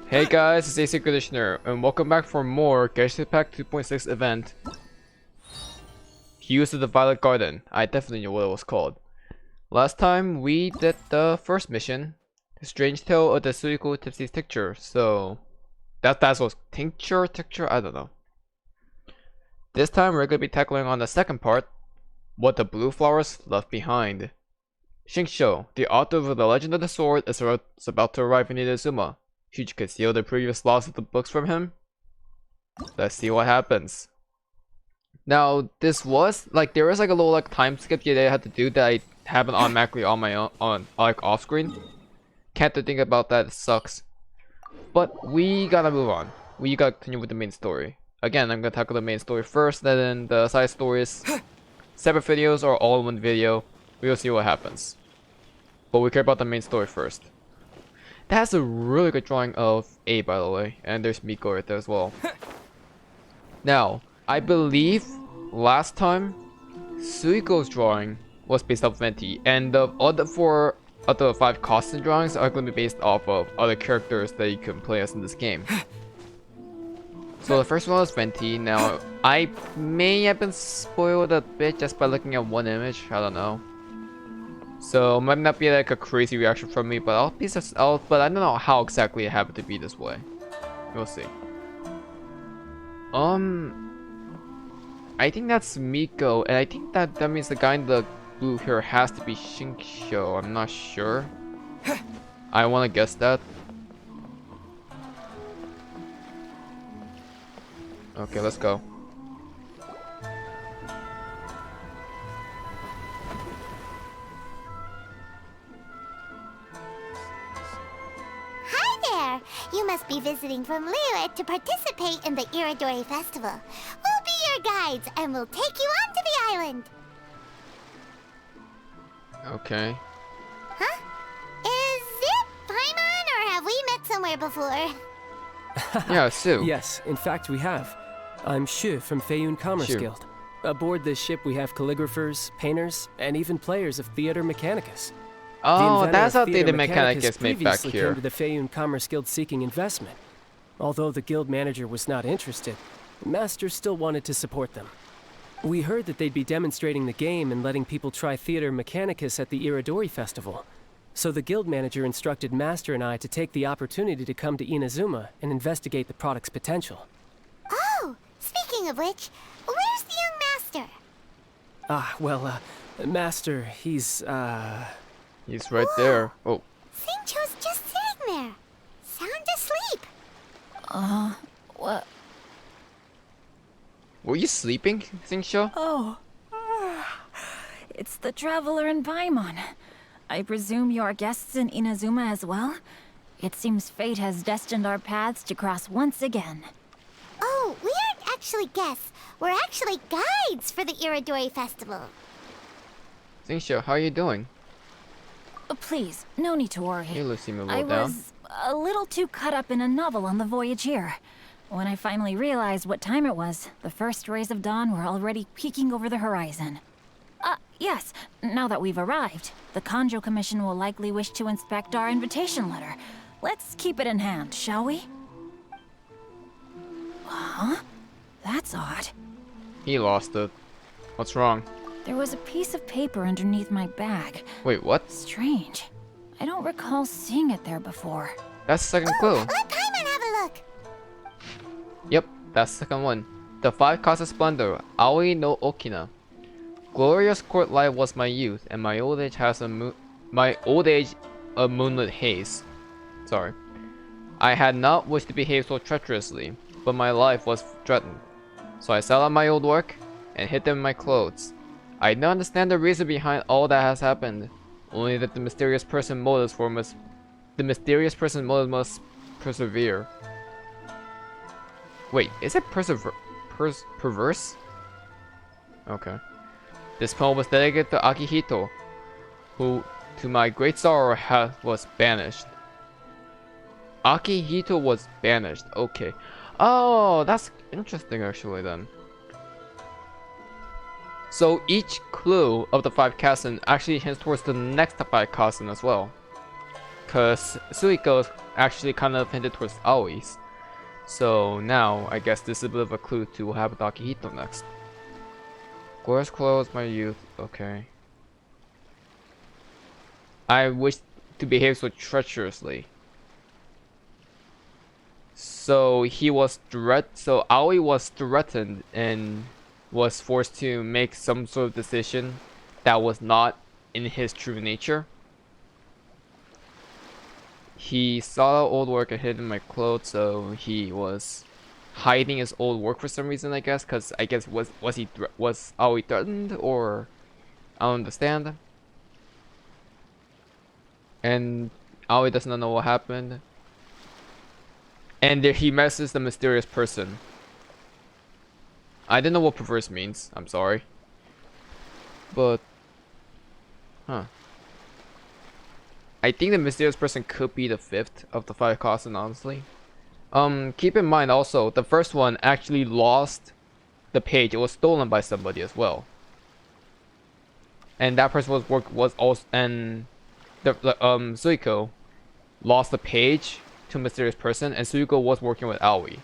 Hey guys, it's ACairconditioner, and welcome back for more Genshin Impact 2.6 event. Hues of the Violet Garden. I definitely knew what it was called. Last time we did the first mission, the Strange Tale of the Suiko Tipsy's Tincture. So that was tincture, I don't know. This time we're gonna be tackling on the second part, what the blue flowers left behind. Xingqiu, the author of the Legend of the Sword, is about to arrive in Inazuma. Should you conceal the previous loss of the books from him? Let's see what happens. Now, this was like there was like a little like time skip that I had to do that I happened automatically on my own like off screen. Can't think about that, it sucks. But we gotta move on. We gotta continue with the main story. Again, I'm gonna tackle the main story first, then the side stories, separate videos or all in one video. We'll see what happens. But we care about the main story first. That has a really good drawing of A, by the way, and there's Miko right there as well. Now, I believe last time Suiko's drawing was based off Venti, and the other four of the 5 Kasen drawings are going to be based off of other characters that you can play as in this game. So the first one was Venti. Now, I may have been spoiled a bit just by looking at one image, I don't know. So it might not be like a crazy reaction from me, but but I don't know how exactly it happened to be this way. We'll see. I think that's Miko, and I think that means the guy in the blue hair has to be Xingqiu. I'm not sure. I want to guess that. Okay, let's go. You must be visiting from Liyue to participate in the Iridori Festival. We'll be your guides and we'll take you onto the island. Okay. Huh? Is it Paimon or have we met somewhere before? Yeah, Sue. Yes, in fact we have. I'm Shu from Feiyun Commerce Shu. Guild. Aboard this ship we have calligraphers, painters, and even players of Theater Mechanicus. Oh, that's how Theater Mechanicus Mechanicus made back previously here. came to the Feiyun Commerce Guild seeking investment. Although the guild manager was not interested, Master still wanted to support them. We heard that they'd be demonstrating the game and letting people try Theater Mechanicus at the Iridori Festival. So the guild manager instructed Master and I to take the opportunity to come to Inazuma and investigate the product's potential. Oh, speaking of which, where's the young master? Master, he's He's right there. Oh. Xingqiu's just sitting there. Sound asleep. What? Were you sleeping, Xingqiu? Oh. It's the traveler in Paimon. I presume you are guests in Inazuma as well? It seems fate has destined our paths to cross once again. Oh, we aren't actually guests. We're actually guides for the Iridori Festival. Xingqiu, how are you doing? Please, no need to worry. You seem a little I down. was a little too caught up in a novel on the voyage here. When I finally realized what time it was, the first rays of dawn were already peeking over the horizon. Yes, now that we've arrived, the Kanjo Commission will likely wish to inspect our invitation letter. Let's keep it in hand, shall we? Huh? That's odd. He lost it. What's wrong? There was a piece of paper underneath my bag. Wait, what? Strange. I don't recall seeing it there before. That's the second clue. Let Paimon have a look. Yep, that's the second one. The 5 Kasen Splendor, Aoi no Okina. Glorious court life was my youth, and my old age a moonlit haze. Sorry. I had not wished to behave so treacherously, but my life was threatened. So I sat on my old work and hid them in my clothes. I don't understand the reason behind all that has happened, only that the mysterious person motives must persevere. Wait, is it perverse? Okay. This poem was dedicated to Akihito, who, to my great sorrow, was banished. Akihito was banished. Okay. Oh, that's interesting actually then. So each clue of the 5 Kasen actually hints towards the next 5 Kasen as well. Because Suiko is actually kind of hinted towards Aoi's. So now, I guess this is a bit of a clue to what happened to Akihito next. Glorious clothes, my youth. Okay. I wish to behave so treacherously. So he was so Aoi was threatened and was forced to make some sort of decision that was not in his true nature. He saw old work and hid in my clothes, so he was hiding his old work for some reason, I guess, because I guess was Aoi threatened, or I don't understand. And Aoi does not know what happened. And there he messes the mysterious person. I didn't know what perverse means. I'm sorry. But, huh. I think the mysterious person could be the fifth of the Five Kasen, honestly. Keep in mind also, the first one actually lost the page. It was stolen by somebody as well. And that person was also, and the Suiko lost the page to a mysterious person, and Suiko was working with Aoi.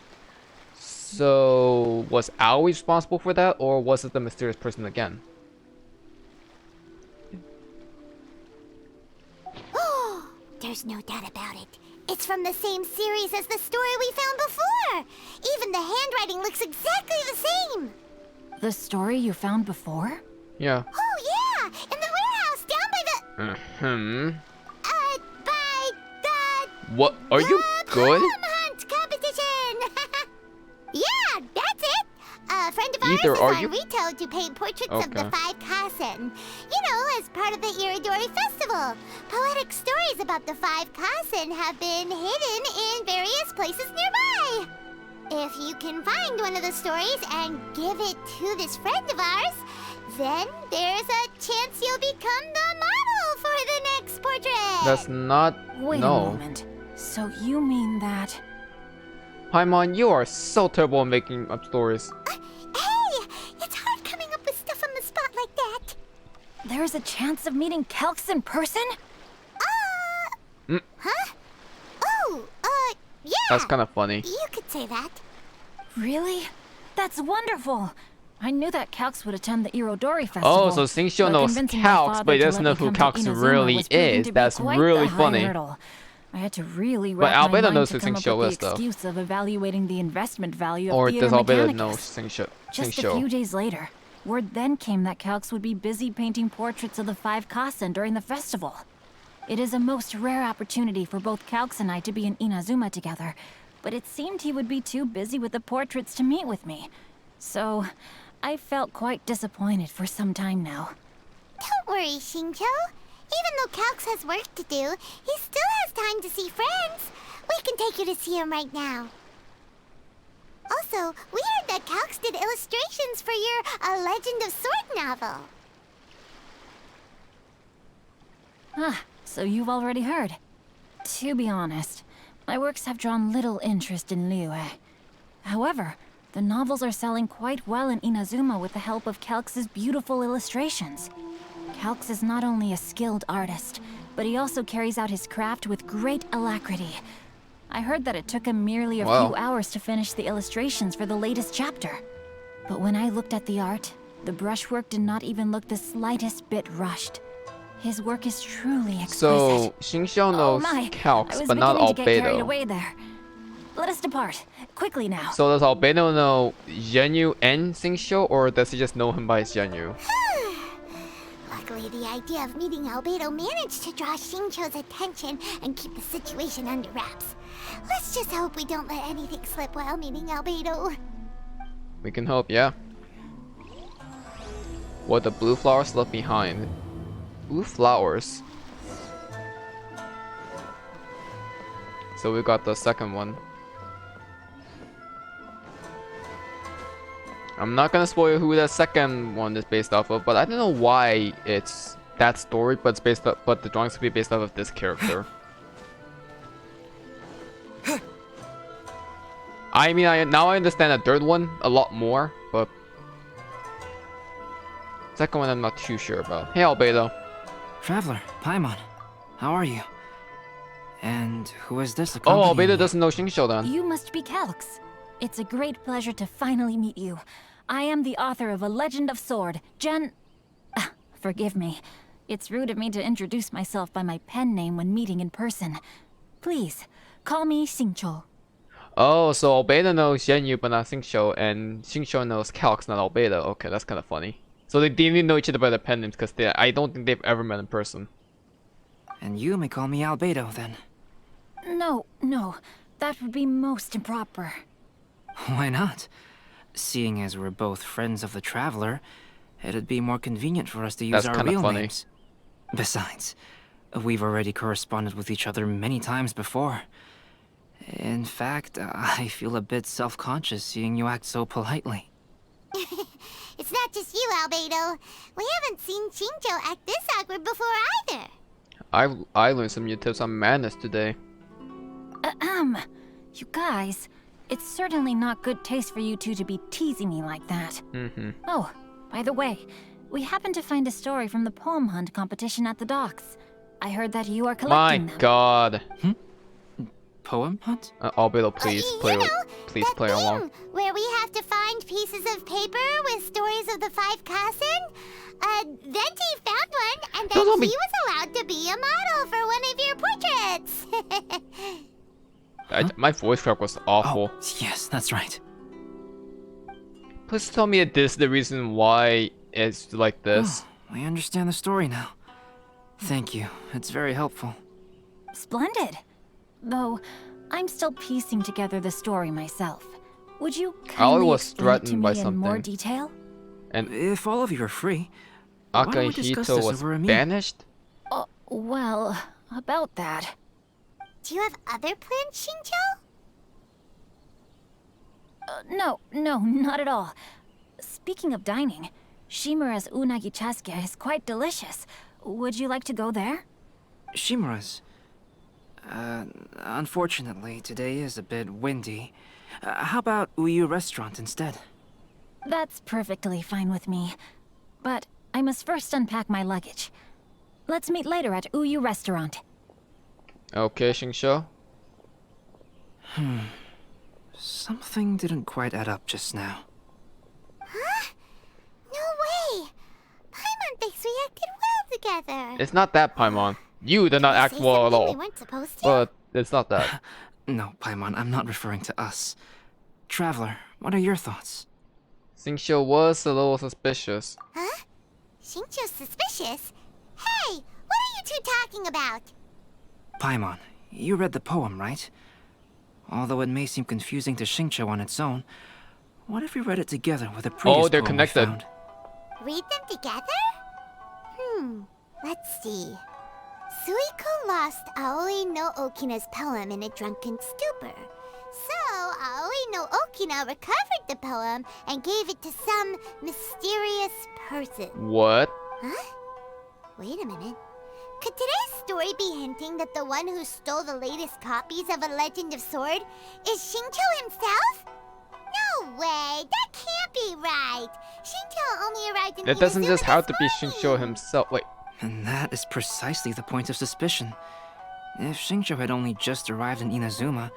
So was Aoi responsible for that, or was it the mysterious person again? Oh, there's no doubt about it. It's from the same series as the story we found before. Even the handwriting looks exactly the same. The story you found before? Yeah. Oh yeah, in the warehouse down by the by the What? Are you good? Poem hunt competition. Yeah, that's it. A friend of Either ours are is you- on Rito to paint portraits of the Okay. Five Kasen. You know, as part of the Iridori Festival. Poetic stories about the Five Kasen have been hidden in various places nearby. If you can find one of the stories and give it to this friend of ours, then there's a chance you'll become the model for the next portrait. That's not. Wait no. a moment. So you mean that... Paimon, you are so terrible at making up stories. Hey, it's hard coming up with stuff on the spot like that. there's a chance of meeting Calx in person? Huh? Oh, yeah. That's kind of funny. You could say that. Really? That's wonderful! I knew that Calx would attend the Irodori Festival. Oh, so Xingqiu but knows convincing my Calx, father but he to doesn't let know me who come to Calx Inazuma really was proving is. to be That's quite really the high funny. hurdle. I had to really But wrap my Albedo mind knows to who come up Xingqiu with is, the though. excuse of evaluating the investment value of Or Theater does Albedo know Mechanicus. Xingqiu? Just a few days later, word then came that Calx would be busy painting portraits of the Five Kasen during the festival. It is a most rare opportunity for both Calx and I to be in Inazuma together, but it seemed he would be too busy with the portraits to meet with me. So, I felt quite disappointed for some time now. Don't worry, Xingqiu. Even though Calx has work to do, he still has time to see friends. We can take you to see him right now. Also, we heard that Calx did illustrations for your A Legend of Sword novel. Ah, so you've already heard. To be honest, my works have drawn little interest in Liyue. However, the novels are selling quite well in Inazuma with the help of Calx's beautiful illustrations. Calx is not only a skilled artist, but he also carries out his craft with great alacrity. I heard that it took him merely a Wow. few hours to finish the illustrations for the latest chapter. But when I looked at the art, the brushwork did not even look the slightest bit rushed. His work is truly exquisite. So Xingqiu knows I Calx, was but not beginning to get carried Albedo. away there. Let us depart. Quickly now. So does Albedo know Zhenyu and Xingqiu, or does he just know him by Zhenyu? Luckily, the idea of meeting Albedo managed to draw Xingqiu's attention and keep the situation under wraps. Let's just hope we don't let anything slip while meeting Albedo. We can hope, yeah. What the blue flowers left behind. Blue flowers. So we got the second one. I'm not gonna spoil who the second one is based off of, but I don't know why it's that story, but it's based off, but the drawings could be based off of this character. I mean, now I understand the third one a lot more, but second one I'm not too sure about. Hey, Albedo. Traveler, Paimon, how are you? And who is this Oh, accompanying Albedo you? doesn't know Xingqiu then. You must be Calx. It's a great pleasure to finally meet you. I am the author of A Legend of Sword, Forgive me. It's rude of me to introduce myself by my pen name when meeting in person. Please, call me Xingqiu. Oh, so Albedo knows Yu but not Xingqiu, and Xingqiu knows Calx, not Albedo. Okay, that's kind of funny. So they didn't know each other by their pen names because I don't think they've ever met in person. And you may call me Albedo, then. No, that would be most improper. Why not? Seeing as we're both friends of the Traveler, it'd be more convenient for us to use That's our kinda real funny. names. Besides, we've already corresponded with each other many times before. In fact, I feel a bit self-conscious seeing you act so politely. It's not just you, Albedo. We haven't seen Xingqiu act this awkward before either. I learned some new tips on manners today. You guys, it's certainly not good taste for you two to be teasing me like that. Oh, by the way, we happened to find a story from the poem hunt competition at the docks. I heard that you are My collecting them. God. Poem hunt? Albedo, please play. Please that play thing along. where we have to find pieces of paper with stories of the Five Kasen. Venti found one, and then Don't tell me- he was allowed to be a model for one of your portraits. My voice crack was awful. Oh, yes, that's right. Please tell me that this is the reason why it's like this. Oh, I understand the story now. Thank you. It's very helpful. Splendid. Though, I'm still piecing together the story myself. Would you kindly was explain it to threatened me by in more something. detail? If all of you are free, why don't we discuss Akihito this was over a meal? banished? Well, about that. Do you have other plans, Xingqiu? No, not at all. Speaking of dining, Shimura's unagi chasuke is quite delicious. Would you like to go there? Shimura's. Unfortunately, today is a bit windy. How about Uyu Restaurant instead? That's perfectly fine with me. But I must first unpack my luggage. Let's meet later at Uyu Restaurant. Okay, Xingqiu. Something didn't quite add up just now. No way! Paimon thinks we acted well together. It's not that, Paimon. You did not Did I act say well at something all. We weren't supposed to? But it's not that. No, Paimon, I'm not referring to us. Traveler, what are your thoughts? Xingqiu was a little suspicious. Huh? Xingqiu's suspicious? Hey, what are you two talking about? Paimon, you read the poem, right? Although it may seem confusing to Xingqiu on its own, what if we read it together with a previous they're poem we connected. found? Read them together? Let's see. Suiko lost Aoi no Okina's poem in a drunken stupor. So, Aoi no Okina recovered the poem and gave it to some mysterious person. What? Huh? Wait a minute. Could today's story be hinting that the one who stole the latest copies of A Legend of Sword is Xingqiu himself? No way! That can't be right! Xingqiu only arrived in It doesn't Inazuma just have to this be morning. Xingqiu himself. Wait. And that is precisely the point of suspicion. If Xingqiu had only just arrived in Inazuma,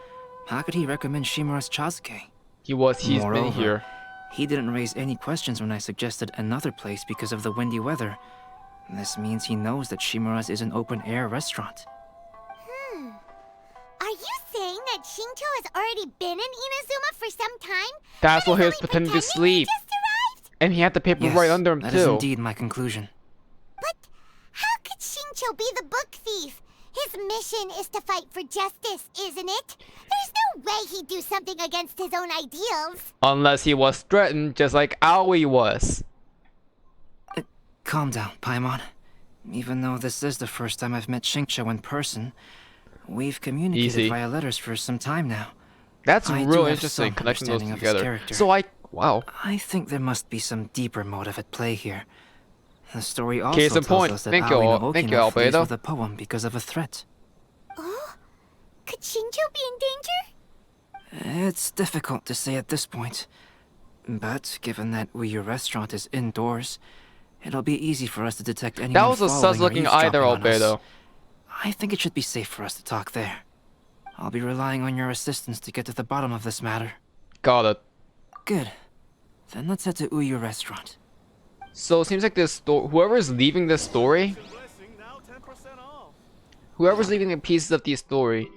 how could he recommend Shimura's Chasuke? He's been Moreover, here. He didn't raise any questions when I suggested another place because of the windy weather. This means he knows that Shimura's is an open-air restaurant. Are you saying that Xingqiu has already been in Inazuma for some time? That's but why he is was only pretending to pretending he sleep. just arrived? And he had the paper Yes, right under him that is too. indeed my conclusion. But how could Xingqiu be the book thief? His mission is to fight for justice, isn't it? There's no way he'd do something against his own ideals. Unless he was threatened just like Aoi was. Calm down, Paimon. Even though this is the first time I've met Xingqiu in person, we've communicated Easy. via letters for some time now. That's I do real have interesting, some connecting those understanding of his together. character. So wow. I think there must be some deeper motive at play here. The story also Case in tells point. us that Thank you, Aoi no thank you, Okina flees Albedo. with a poem because of a threat. Oh? Could Xingqiu be in danger? It's difficult to say at this point. But given that Uyu Restaurant is indoors, it'll be easy for us to detect anyone That was a following or sus-looking either, eavesdropping on us. Albedo. I think it should be safe for us to talk there. I'll be relying on your assistance to get to the bottom of this matter. Got it. Good. Then let's head to Uyu Restaurant. So it seems like this story, whoever's leaving this story, whoever's leaving the pieces of the story,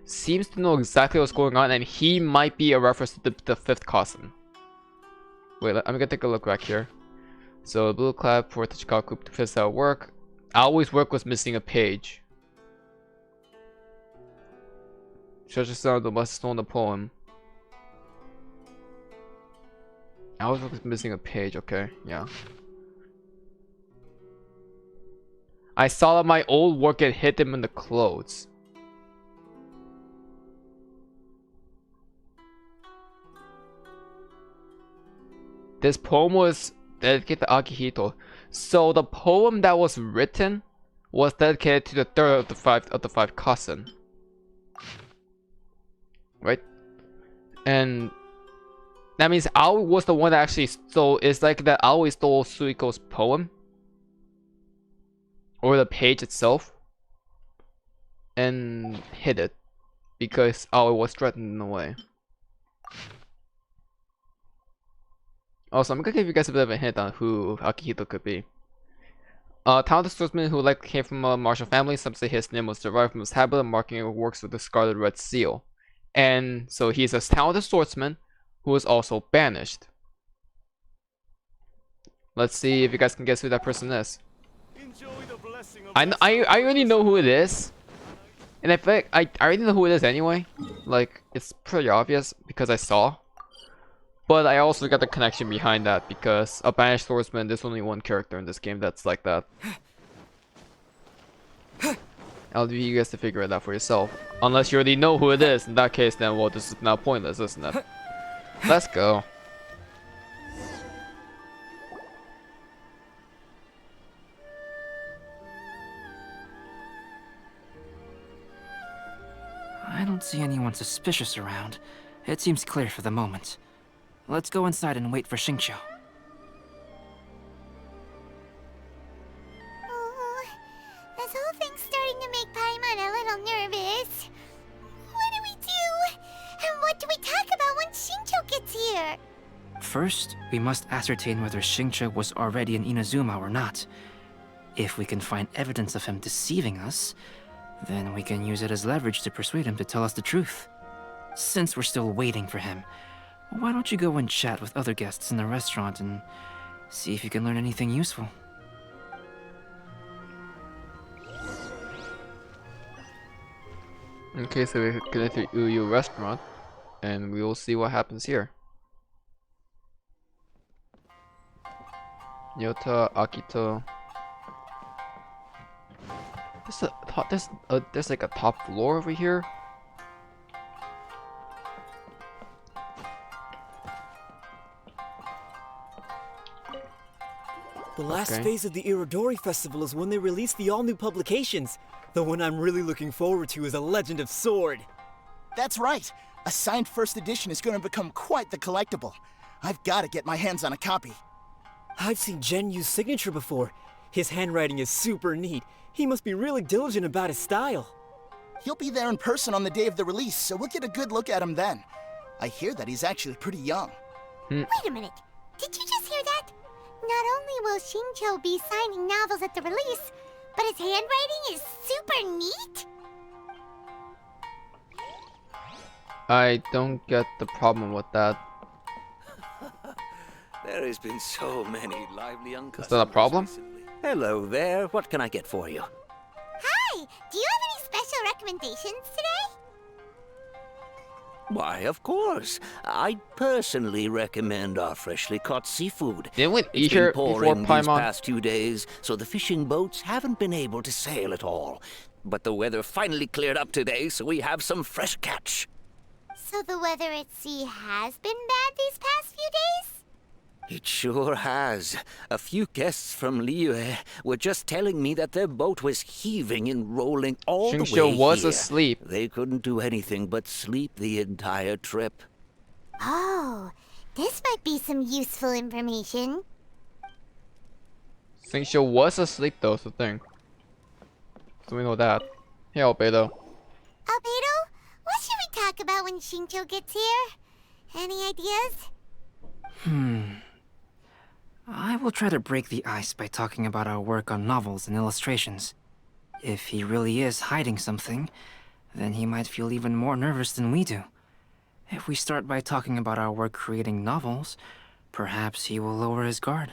seems to know exactly what's going on, and he might be a reference to the fifth Kasen. Wait, I'm gonna take a look back here. So blue clap for Tachikaku to finish out work. Always work was missing a page. Treasure sound the must stone the poem. Always work was missing a page. Okay, yeah. I saw that my old work had hit him in the clothes. This poem was dedicated to Akihito. So the poem that was written was dedicated to the third of the five Kasen. Right? And that means Aoi was the one that actually stole. It's like that Aoi stole Suiko's poem. Or the page itself. And hid it. Because Aoi was threatened in a way. Also, I'm gonna give you guys a bit of a hint on who Akihito could be. Talented swordsman who likely came from a martial family. Some say his name was derived from his habit of marking works with the scarlet red seal. And so he's a talented swordsman who is also banished. Let's see if you guys can guess who that person is. I already know who it is. And I feel like I already know who it is anyway. Like, it's pretty obvious because I saw. But I also got the connection behind that because a banished swordsman, there's only one character in this game that's like that. I'll leave you guys to figure it out for yourself. Unless you already know who it is. In that case, then, well, this is now pointless, isn't it? Let's go. I don't see anyone suspicious around. It seems clear for the moment. Let's go inside and wait for Xingqiu. Oh, this whole thing's starting to make Paimon a little nervous. What do we do? And what do we talk about when Xingqiu gets here? First, we must ascertain whether Xingqiu was already in Inazuma or not. If we can find evidence of him deceiving us, then we can use it as leverage to persuade him to tell us the truth. Since we're still waiting for him, why don't you go and chat with other guests in the restaurant and see if you can learn anything useful? Okay, so we can enter Uyu restaurant, and we will see what happens here. Yota, Akito. There's like a top floor over here. The last phase of the Irodori Festival is when they release the all-new publications. The one I'm really looking forward to is A Legend of Sword. That's right. A signed first edition is going to become quite the collectible. I've got to get my hands on a copy. I've seen Genyu's signature before. His handwriting is super neat. He must be really diligent about his style. He'll be there in person on the day of the release, so we'll get a good look at him then. I hear that he's actually pretty young. Wait a minute. Did you just hear that? Not only will Xingqiu be signing novels at the release, but his handwriting is super neat? I don't get the problem with that. There has been so many lively young customers. Is that a problem? Recently. Hello there. What can I get for you? Hi! Do you have any special recommendations today? Why, of course. I'd personally recommend our freshly caught seafood. Didn't we It's eat been here before pouring these Paimon? past 2 days, so the fishing boats haven't been able to sail at all. But the weather finally cleared up today, so we have some fresh catch. So the weather at sea has been bad these past few days? It sure has. A few guests from Liyue were just telling me that their boat was heaving and rolling all the way Xingqiu was here. asleep. They couldn't do anything but sleep the entire trip. Oh, this might be some useful information. Xingqiu was asleep though, so thing. So we know that. Hey, Albedo. Albedo, what should we talk about when Xingqiu gets here? Any ideas? I will try to break the ice by talking about our work on novels and illustrations. If he really is hiding something, then he might feel even more nervous than we do. If we start by talking about our work creating novels, perhaps he will lower his guard.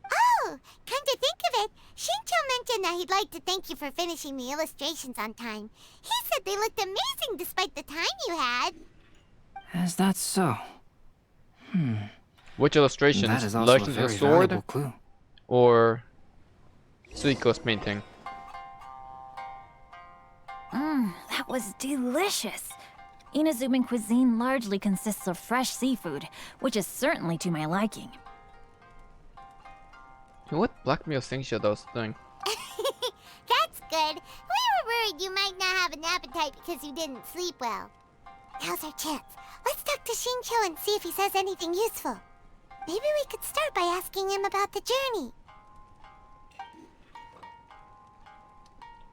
Oh, come to think of it, Xingqiu mentioned that he'd like to thank you for finishing the illustrations on time. He said they looked amazing despite the time you had. Is that so? Which illustrations? That is also a Legend of very the Sword valuable clue. or Suiko's painting? That was delicious. Inazuman cuisine largely consists of fresh seafood, which is certainly to my liking. What blackmail Xingqiu those thing? That's good. We were worried you might not have an appetite because you didn't sleep well. Now's our chance. Let's talk to Xingqiu and see if he says anything useful. Maybe we could start by asking him about the journey.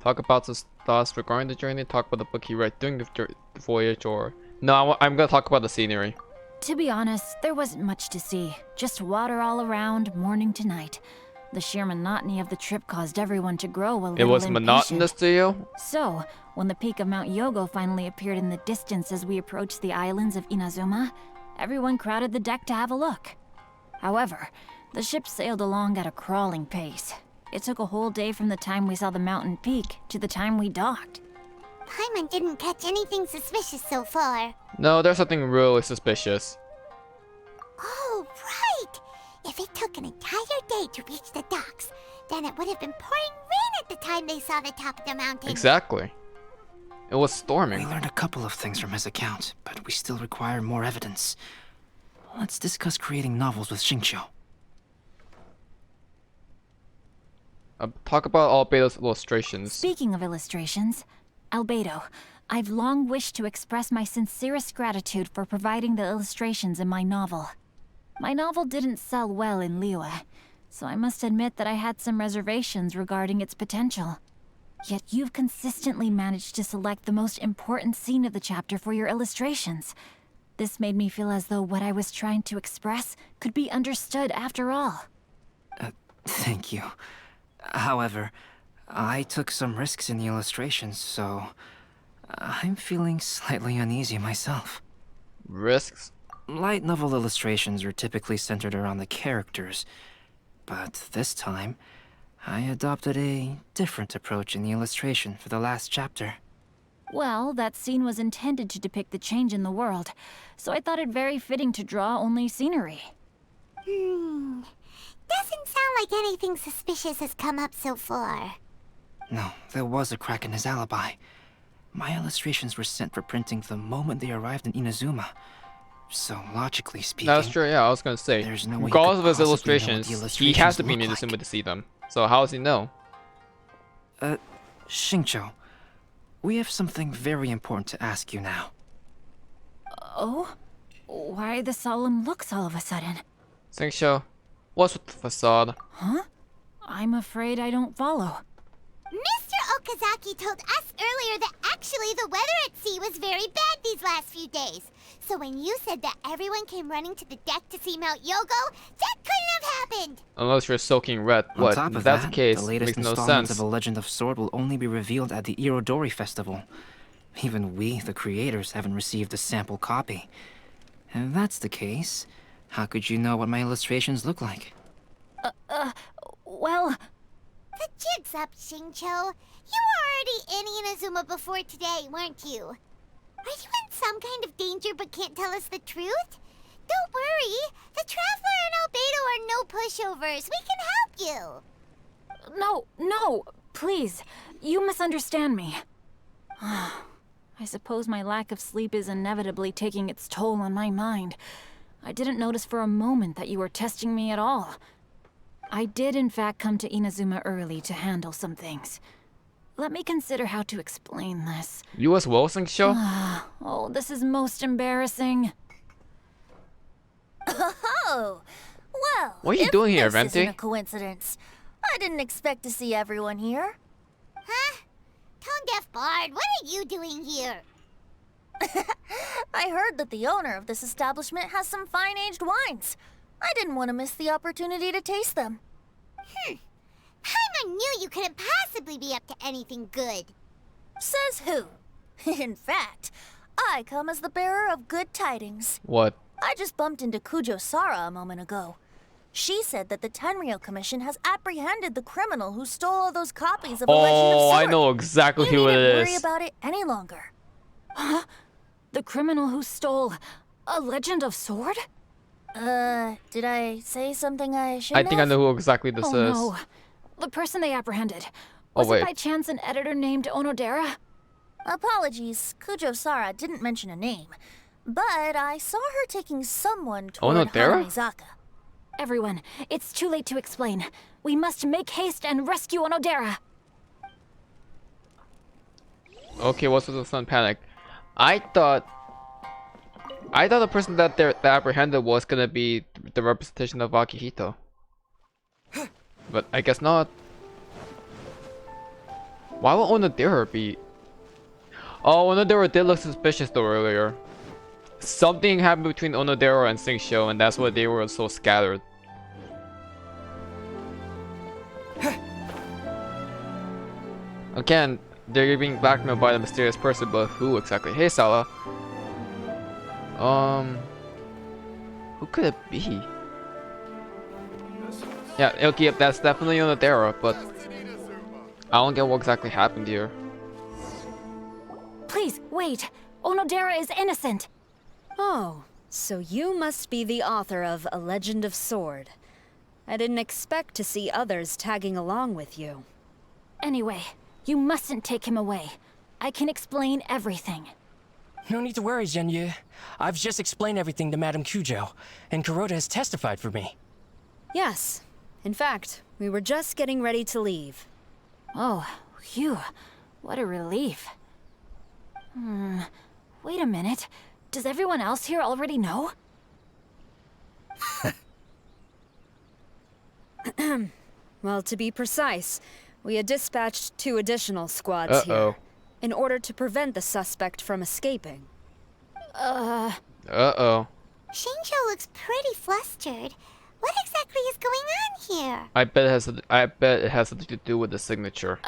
Talk about his thoughts regarding the journey. Talk about the book he read during the voyage, or no? I'm gonna talk about the scenery. To be honest, there wasn't much to see. Just water all around, morning to night. The sheer monotony of the trip caused everyone to grow a little It was impatient. monotonous to you? So, when the peak of Mount Yogo finally appeared in the distance as we approached the islands of Inazuma, everyone crowded the deck to have a look. However, the ship sailed along at a crawling pace. It took a whole day from the time we saw the mountain peak to the time we docked. Paimon didn't catch anything suspicious so far. No, there's something really suspicious. Oh, right! If it took an entire day to reach the docks, then it would have been pouring rain at the time they saw the top of the mountain. Exactly. It was We storming. learned a couple of things from his account, but we still require more evidence. Let's discuss creating novels with Xingqiu. Talk about Albedo's illustrations. Speaking of illustrations, Albedo, I've long wished to express my sincerest gratitude for providing the illustrations in my novel. My novel didn't sell well in Liyue, so I must admit that I had some reservations regarding its potential. Yet you've consistently managed to select the most important scene of the chapter for your illustrations. This made me feel as though what I was trying to express could be understood after all. Thank you. However, I took some risks in the illustrations, so I'm feeling slightly uneasy myself. Risks? Light novel illustrations are typically centered around the characters, but this time, I adopted a different approach in the illustration for the last chapter. Well, that scene was intended to depict the change in the world, so I thought it very fitting to draw only scenery. Doesn't sound like anything suspicious has come up so far. No, there was a crack in his alibi. My illustrations were sent for printing the moment they arrived in Inazuma. So, logically speaking... That's true, yeah, I was gonna say. There's no way he Regardless could of his possibly know what illustrations, the he illustrations has to be in look Inazuma like. to see them. So how does he know? Xingqiu, we have something very important to ask you now. Oh? Why the solemn looks all of a sudden? Xingqiu, what's with the facade? Huh? I'm afraid I don't follow. Mr. Okazaki told us earlier that actually the weather at sea was very bad these last few days. So when you said that everyone came running to the deck to see Mount Yogo, that couldn't have happened! Unless you're soaking red. On What? top If of that's that, the case, the it latest makes no installment sense. of A Legend of Sword will only be revealed at the Irodori Festival. Even we, the creators, haven't received a sample copy. If that's the case, how could you know what my illustrations look like? Well, The jig's up, Xingqiu. You were already in Inazuma before today, weren't you? Are you in some kind of danger but can't tell us the truth? Don't worry. The Traveler and Albedo are no pushovers. We can help you. no, please. You misunderstand me. I suppose my lack of sleep is inevitably taking its toll on my mind. I didn't notice for a moment that you were testing me at all. I did in fact come to Inazuma early to handle some things. Let me consider how to explain this. You as well, Xingqiu? Oh, this is most embarrassing. Oh, well. What are you if doing here, this isn't Venti? a coincidence. I didn't expect to see everyone here. Huh? Tone-deaf bard, what are you doing here? I heard that the owner of this establishment has some fine-aged wines. I didn't want to miss the opportunity to taste them. Paimon knew you couldn't possibly be up to anything good. Says who? In fact, I come as the bearer of good tidings. What? I just bumped into Kujo Sara a moment ago. She said that the Tenryou Commission has apprehended the criminal who stole all those copies of A Legend of Oh, Sword. I know exactly You who it needn't worry is. about it any longer. Huh? The criminal who stole A Legend of Sword? Did I say something I I shouldn't think I have? know who exactly this Oh is. no. The person they apprehended. Oh, Was wait. it by chance an editor named Onodera? Apologies, Kujo Sara didn't mention a name. But I saw her taking someone toward Onodera? Hanamizaka. Everyone, it's too late to explain. We must make haste and rescue Onodera. Okay, what's with the sun panic? I thought the person that they apprehended was gonna be the representation of Akihito. But I guess not. Why would Onodera be? Oh, Onodera did look suspicious though earlier. Something happened between Onodera and Xingqiu, and that's why they were so scattered. Again, they're being blackmailed by the mysterious person, but who exactly? Hey, Sala. Who could it be? Yeah, okay, yep, that's definitely Onodera, but I don't get what exactly happened here. Please, wait. Onodera is innocent. Oh, so you must be the author of A Legend of Sword. I didn't expect to see others tagging along with you. Anyway, you mustn't take him away. I can explain everything. No need to worry, Zhenyu. I've just explained everything to Madame Kujo, and Kuroda has testified for me. Yes. In fact, we were just getting ready to leave. Oh, phew. What a relief. Wait a minute. Does everyone else here already know? Well, to be precise, we had dispatched 2 additional squads here in order to prevent the suspect from escaping. Uh-oh. Xingqiu looks pretty flustered. What exactly is going on here? I bet it has something to do with the signature.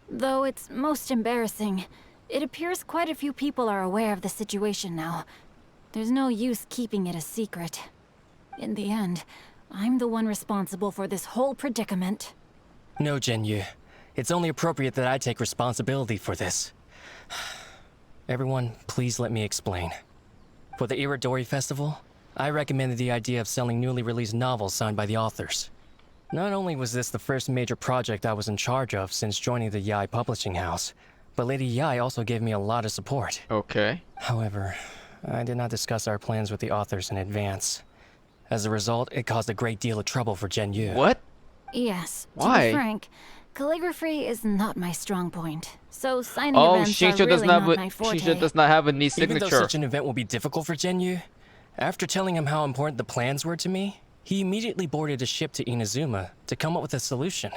Though it's most embarrassing, it appears quite a few people are aware of the situation now. There's no use keeping it a secret. In the end, I'm the one responsible for this whole predicament. No, Zhenyu. It's only appropriate that I take responsibility for this. Everyone, please let me explain. For the Irodori Festival, I recommended the idea of selling newly released novels signed by the authors. Not only was this the first major project I was in charge of since joining the Yae publishing house, but Lady Yae also gave me a lot of support. Okay. However, I did not discuss our plans with the authors in advance. As a result, it caused a great deal of trouble for Zhenyu. What? Yes, Why? to be frank, calligraphy is not my strong point. So signing Oh, events are Xingqiu really does not not my forte. Xingqiu does not have a neat Even though signature. such an event will be difficult for Zhenyu, after telling him how important the plans were to me, he immediately boarded a ship to Inazuma to come up with a solution.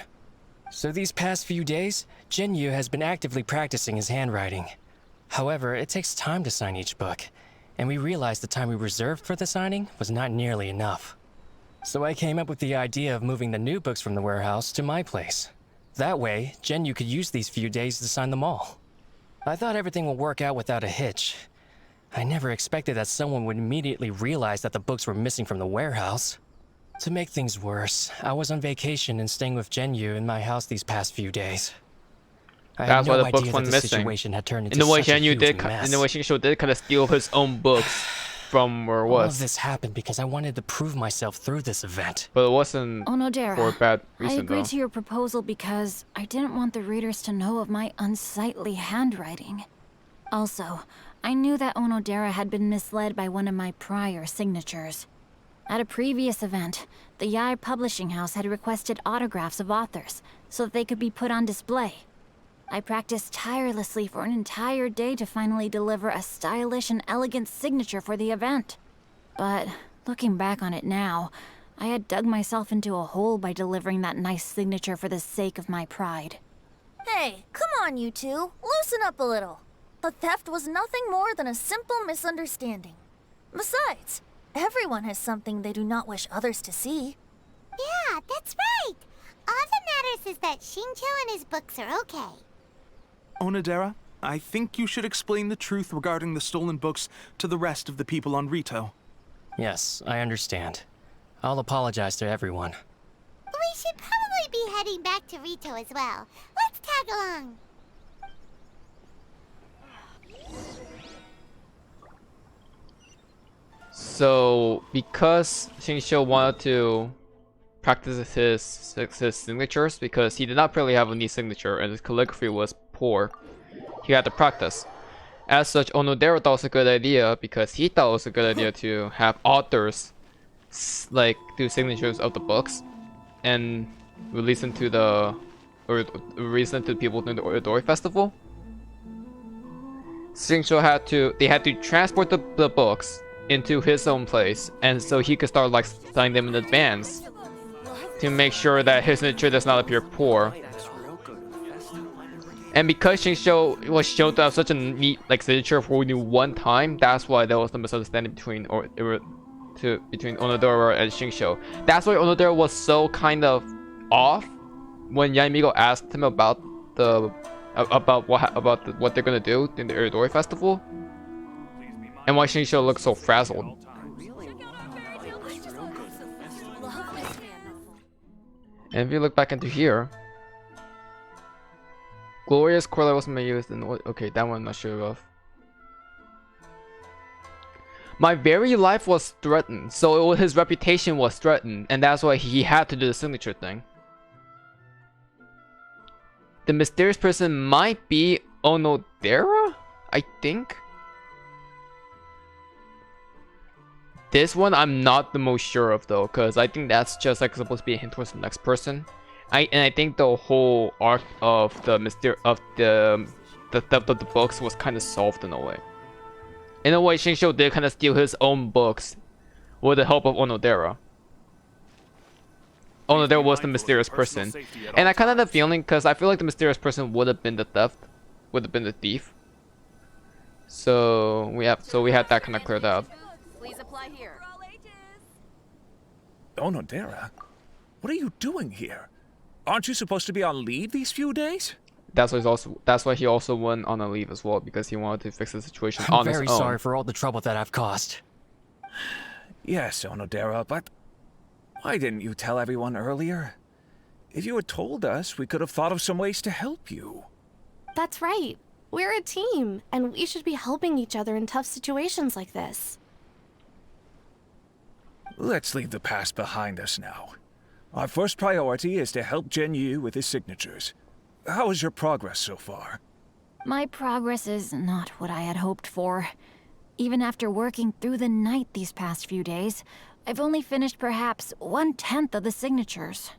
So these past few days, Zhenyu has been actively practicing his handwriting. However, it takes time to sign each book, and we realized the time we reserved for the signing was not nearly enough. So I came up with the idea of moving the new books from the warehouse to my place. That way, Zhenyu could use these few days to sign them all. I thought everything would work out without a hitch. I never expected that someone would immediately realize that the books were missing from the warehouse. To make things worse, I was on vacation and staying with Zhenyu in my house these past few days. I had That's why no the books idea that went the missing. situation had turned into In the way such a huge mess. in the way Xingqiu did kind of steal his own books from where it All of was. this happened because I wanted to prove myself through this event. But it wasn't Onodera, for a bad I reason agreed though. to your proposal because I didn't want the readers to know of my unsightly handwriting. Also, I knew that Onodera had been misled by one of my prior signatures. At a previous event, the Yae publishing house had requested autographs of authors so that they could be put on display. I practiced tirelessly for an entire day to finally deliver a stylish and elegant signature for the event. But looking back on it now, I had dug myself into a hole by delivering that nice signature for the sake of my pride. Hey, come on, you two. Loosen up a little. The theft was nothing more than a simple misunderstanding. Besides, everyone has something they do not wish others to see. Yeah, that's right. All that matters is that Xingqiu and his books are okay. Onodera, I think you should explain the truth regarding the stolen books to the rest of the people on Rito. Yes, I understand. I'll apologize to everyone. We should probably be heading back to Rito as well. Let's tag along. So, because Xingqiu wanted to practice his signatures, because he did not really have a neat signature and his calligraphy was poor, he had to practice. As such, Onodera thought it was a good idea because he thought it was a good idea to have authors like do signatures of the books and release them to the people during the Oridori festival. Xingqiu had to transport the books into his own place, and so he could start like signing them in advance to make sure that his signature does not appear poor. And because Xingqiu was shown to have such a neat like signature for only one time, that's why there was a misunderstanding between Onodera and Xingqiu. That's why Onodera was so kind of off when Yanamigo asked him about what they're gonna do in the Iridori festival, and why Xingqiu looked so frazzled. And if you look back into here, glorious core levels may use in okay, that one I'm not sure of. My very life was threatened, so his reputation was threatened, and that's why he had to do the signature thing. The mysterious person might be Onodera, I think. This one I'm not the most sure of though, because I think that's just like supposed to be a hint towards the next person. I think the whole arc of the theft of the books was kind of solved in a way. In a way, Xingqiu did kind of steal his own books with the help of Onodera. Onodera was the mysterious person, and I kind of had a feeling because I feel like the mysterious person would have been the thief. So we had that kind of cleared up. Please apply here. Onodera, what are you doing here? Aren't you supposed to be on leave these few days? That's why he also went on a leave as well, because he wanted to fix the situation on his own. I'm very sorry for all the trouble that I've caused. Yes, Onodera, but why didn't you tell everyone earlier? If you had told us, we could have thought of some ways to help you. That's right. We're a team, and we should be helping each other in tough situations like this. Let's leave the past behind us now. Our first priority is to help Xingqiu with his signatures. How is your progress so far? My progress is not what I had hoped for. Even after working through the night these past few days, I've only finished perhaps 1/10 of the signatures.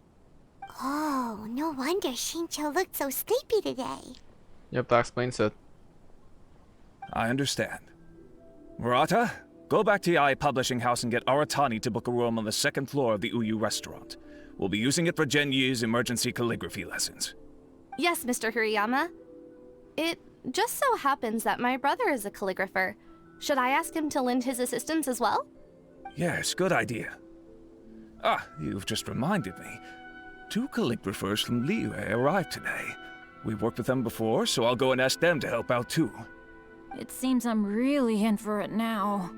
Oh, no wonder Xingqiu looked so sleepy today. Yep, that explains it. I understand. Murata, go back to Yae Publishing House and get Aratani to book a room on the second floor of the Uyu restaurant. We'll be using it for Xingqiu's emergency calligraphy lessons. Yes, Mr. Hirayama. It just so happens that my brother is a calligrapher. Should I ask him to lend his assistance as well? Yes, good idea. Ah, you've just reminded me. 2 calligraphers from Liyue arrived today. We've worked with them before, so I'll go and ask them to help out too. It seems I'm really in for it now.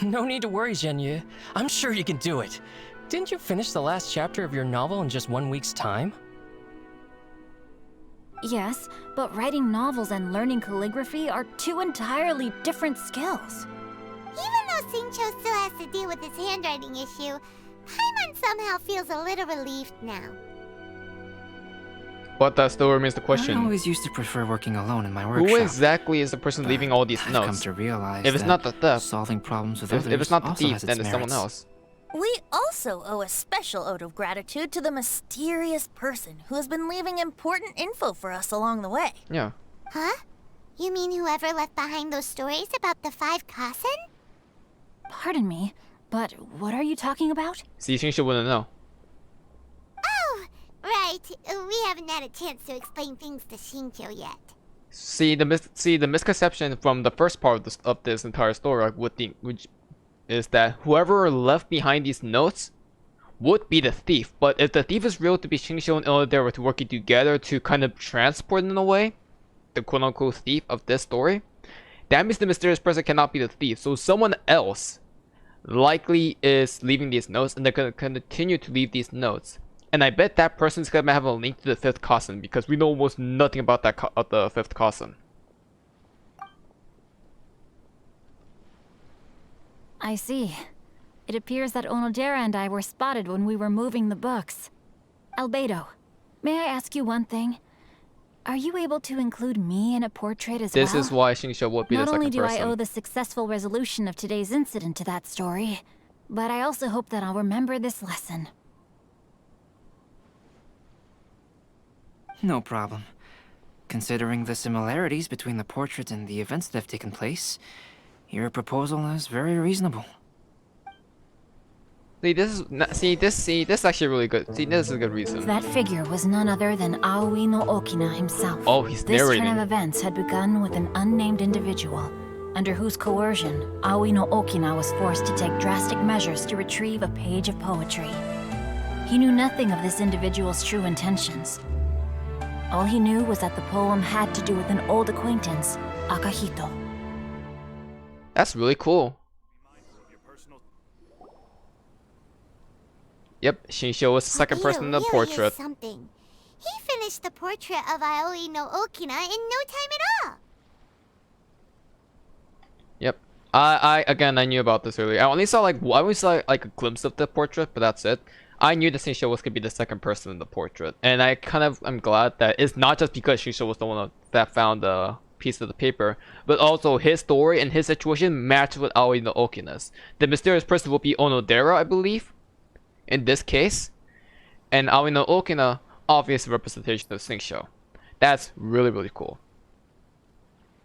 No need to worry, Xingqiu. I'm sure you can do it. Didn't you finish the last chapter of your novel in just 1 week's time? Yes, but writing novels and learning calligraphy are 2 entirely different skills. Even though Xingqiu still has to deal with his handwriting issue, Paimon somehow feels a little relieved now. But that still remains the question. I always used to prefer working alone in my workshop. Who exactly is the person leaving all these I've notes? come to realize if it's that not the theft, solving problems with if it's not the also thief, has then its it's someone merits. else. We also owe a special ode of gratitude to the mysterious person who has been leaving important info for us along the way. Yeah. Huh? You mean whoever left behind those stories about the Five Kasen? Pardon me, but what are you talking about? See, Xingqiu wouldn't know. Oh, Right. We haven't had a chance to explain things to Xingqiu yet. See the misconception from the first part of this entire story, like, which is that whoever left behind these notes would be the thief. But if the thief is real to be Xingqiu and Onodera to working together to kind of transport in a way, the quote-unquote thief of this story, that means the mysterious person cannot be the thief. So someone else likely is leaving these notes, and they're gonna continue to leave these notes. And I bet that person's gonna have a link to the Fifth Kasen, because we know almost nothing about the Fifth Kasen. I see. It appears that Onodera and I were spotted when we were moving the books. Albedo, may I ask you one thing? Are you able to include me in a portrait as well? This is why Xingqiu would be the second person. Not only do I owe the successful resolution of today's incident to that story, but I also hope that I'll remember this lesson. No problem. Considering the similarities between the portrait and the events that have taken place, your proposal is very reasonable. This is actually really good. See, this is a good reason. That figure was none other than Aoi no Okina himself. Oh, he's narrating. This turn of events had begun with an unnamed individual, under whose coercion, Aoi no Okina was forced to take drastic measures to retrieve a page of poetry. He knew nothing of this individual's true intentions. All he knew was that the poem had to do with an old acquaintance, Akahito. That's really cool. Yep, Xingqiu was the second person in the portrait. Something. He finished the portrait of Aoi no Okina in no time at all. Yep. I knew about this earlier. I only saw like a glimpse of the portrait, but that's it. I knew that Xingqiu was gonna be the second person in the portrait, and I'm glad that it's not just because Xingqiu was the one that found the piece of the paper, but also his story and his situation matched with Aoi no Okina's. The mysterious person will be Onodera, I believe, in this case, and Aoi no Okina, obvious representation of Xingqiu. That's really, really cool.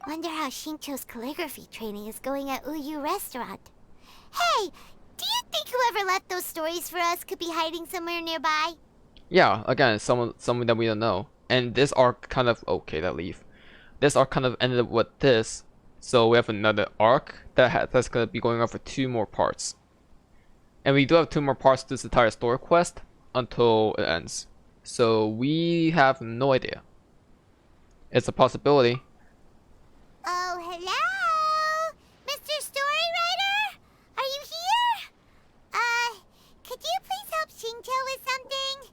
Wonder how Xingqiu's calligraphy training is going at Uyu Restaurant. Hey, do you think whoever left those stories for us could be hiding somewhere nearby? Yeah, again, someone that we don't know. And this arc kind of This arc kind of ended with this, so we have another arc that's gonna be going on for 2 more parts. And we do have 2 more parts to this entire story quest until it ends. So we have no idea. It's a possibility. Oh, hello? Mr. Storywriter? Are you here? Could you please help Xingqiu with something?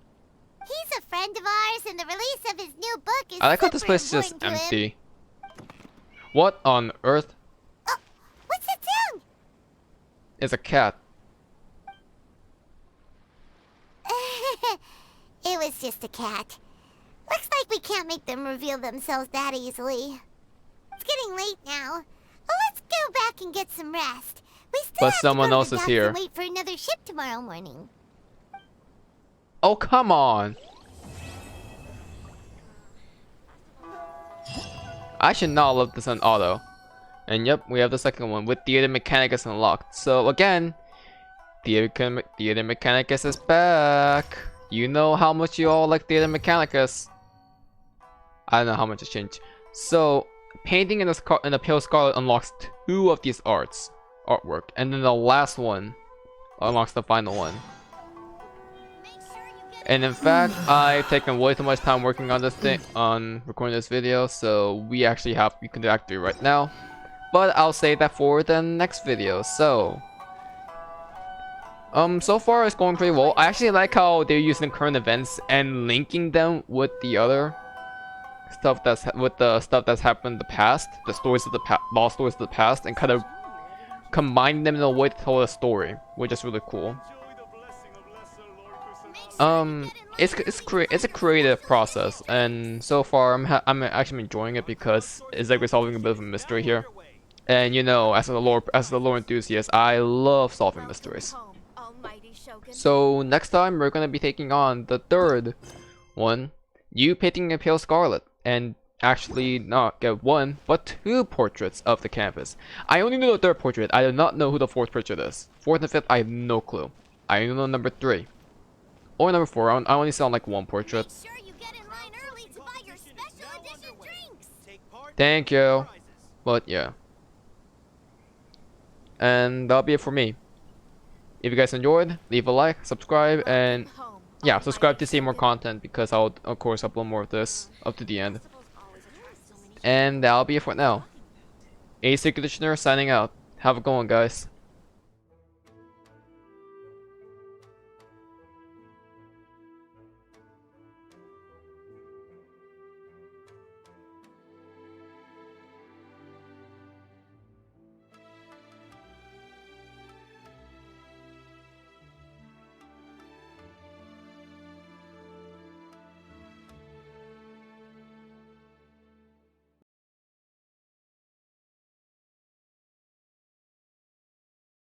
He's a friend of ours, and the release of his new book is I like how this place is just empty. What on earth? Oh, what's that sound? It's a cat. It was just a cat. Looks like we can't make them reveal themselves that easily. It's getting late now. Well, let's go back and get some rest. We still have someone to go else to is the docks here. and wait for another ship tomorrow morning. Oh, come on. I should not love this on auto. And yep, we have the second one with Theater Mechanicus unlocked. So again, Theater Mechanicus is back. You know how much you all like Theater Mechanicus. I don't know how much it's changed. So painting in the Pale Scarlet unlocks 2 of these artwork, and then the last one unlocks the final one. And in fact, I've taken way too much time working on this thing, on recording this video, so we can do it right now. But I'll save that for the next video. So far it's going pretty well. I actually like how they're using current events and linking them with the other stuff that's happened in the past, the stories of the lost stories of the past, and kind of combining them in a way to tell a story, which is really cool. It's a creative process, and so far I'm actually enjoying it because it's like we're solving a bit of a mystery here. And you know, as a lore enthusiast, I love solving mysteries. So next time we're gonna be taking on the 3rd one, you painting a Pale Scarlet, and actually not get 1 but 2 portraits of the canvas. I only know the 3rd portrait. I do not know who the 4th portrait is. 4th and 5th, I have no clue. I only know number 3. Or number 4. I only saw like one portrait. Sure you get in line early to buy your special edition drinks. Thank you. But yeah. And that'll be it for me. If you guys enjoyed, leave a like, subscribe, and yeah, subscribe to see more content because I'll of course upload more of this up to the end. And that'll be it for now. ACairconditioner signing out. Have a good one, guys.